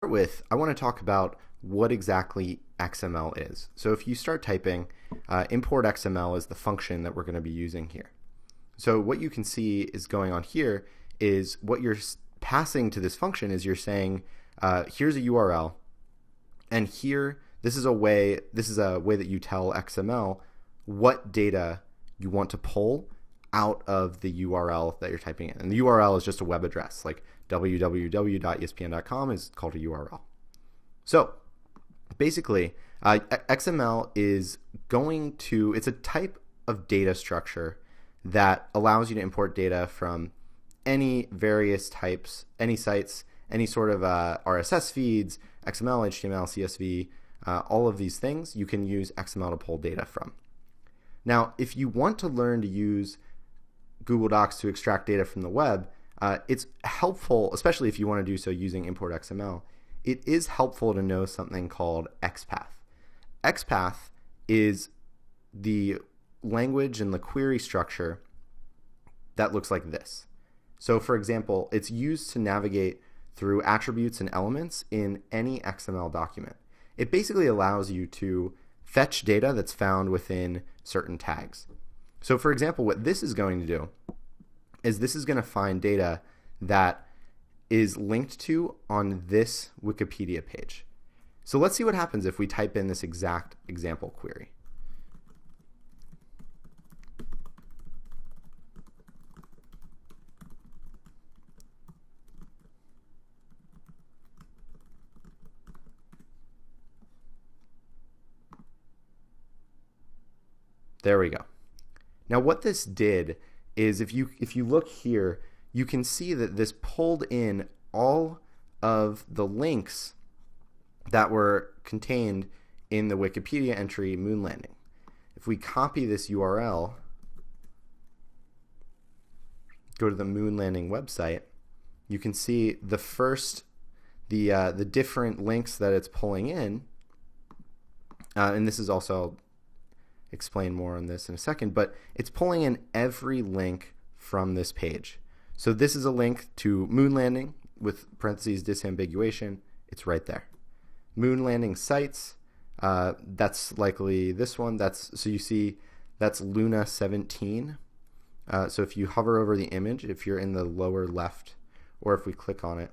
start with, I want to talk about what exactly XML is. So if you start typing, import XML is the function that we're going to be using here. So what you can see is going on here is what you're passing to this function is you're saying, here's a URL, and here this is a way that you tell XML what data you want to pull out of the URL that you're typing in. And the URL is just a web address, like www.espn.com is called a URL. So basically, XML is it's a type of data structure that allows you to import data from any various types, any sites, any sort of RSS feeds, XML, HTML, CSV, all of these things you can use XML to pull data from. Now, if you want to learn to use Google Docs to extract data from the web, it's helpful, especially if you want to do so using Import XML, it is helpful to know something called XPath. XPath is the language and the query structure that looks like this. So for example, it's used to navigate through attributes and elements in any XML document. It basically allows you to fetch data that's found within certain tags. So for example, what this is going to do is this is going to find data that is linked to on this Wikipedia page. So let's see what happens if we type in this exact example query. There we go. Now what this did is if you look here, you can see that this pulled in all of the links that were contained in the Wikipedia entry moon landing. If we copy this URL, go to the moon landing website, you can see the different links that it's pulling in, and this is also, I'll explain more on this in a second, but it's pulling in every link from this page. So this is a link to moon landing with parentheses disambiguation. It's right there. Moon landing sites, that's likely this one. So you see that's Luna 17. So if you hover over the image, if you're in the lower left, or if we click on it,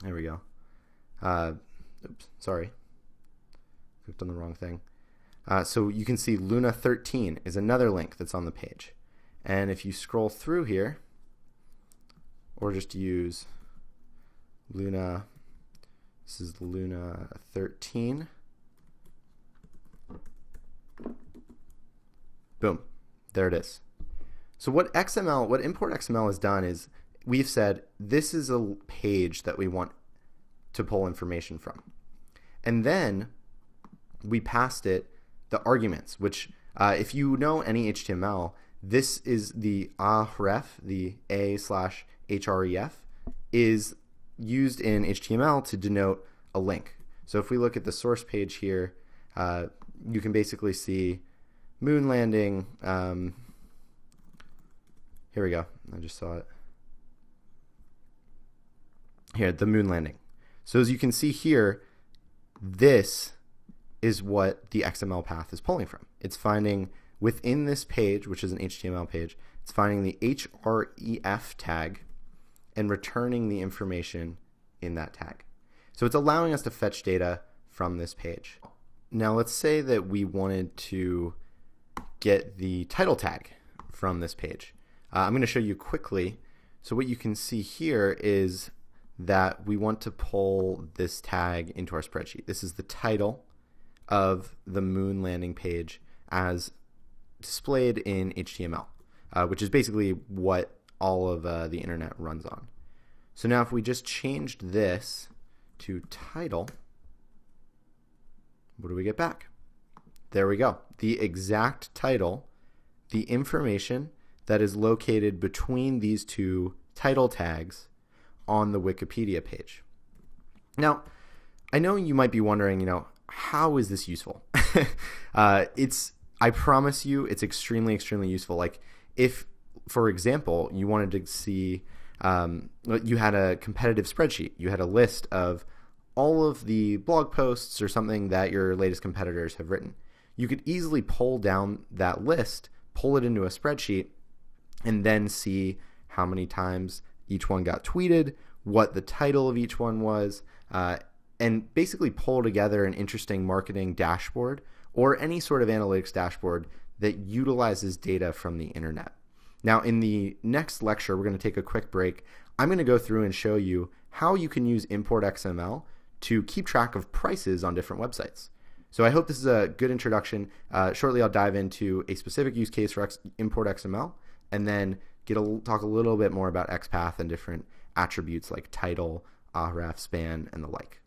there we go. Oops, sorry. Clicked on the wrong thing. So you can see Luna 13 is another link that's on the page. And if you scroll through here, or just use Luna, this is Luna 13. Boom, there it is. So what Import XML has done is we've said this is a page that we want to pull information from. And then we passed it the arguments, which if you know any HTML, this is the href, the a/href, is used in HTML to denote a link. So if we look at the source page here, you can basically see moon landing. Here we go. I just saw it. Here, the moon landing. So as you can see here, this is what the XML path is pulling from. It's finding within this page, which is an HTML page, it's finding the href tag and returning the information in that tag. So it's allowing us to fetch data from this page. Now let's say that we wanted to get the title tag from this page. I'm going to show you quickly. So what you can see here is that we want to pull this tag into our spreadsheet. This is the title of the moon landing page as displayed in HTML, which is basically what all of the internet runs on. So now if we just changed this to title, what do we get back? There we go. The exact title, the information that is located between these two title tags on the Wikipedia page. Now, I know you might be wondering, how is this useful? I promise you, it's extremely, extremely useful. Like if, for example, you wanted to see, you had a competitive spreadsheet, you had a list of all of the blog posts or something that your latest competitors have written. You could easily pull down that list, pull it into a spreadsheet, and then see how many times each one got tweeted, what the title of each one was, and basically pull together an interesting marketing dashboard or any sort of analytics dashboard that utilizes data from the internet. Now, in the next lecture, we're going to take a quick break. I'm going to go through and show you how you can use Import XML to keep track of prices on different websites. So I hope this is a good introduction. Shortly, I'll dive into a specific use case for Import XML, and then talk a little bit more about XPath and different attributes like title, href, span, and the like.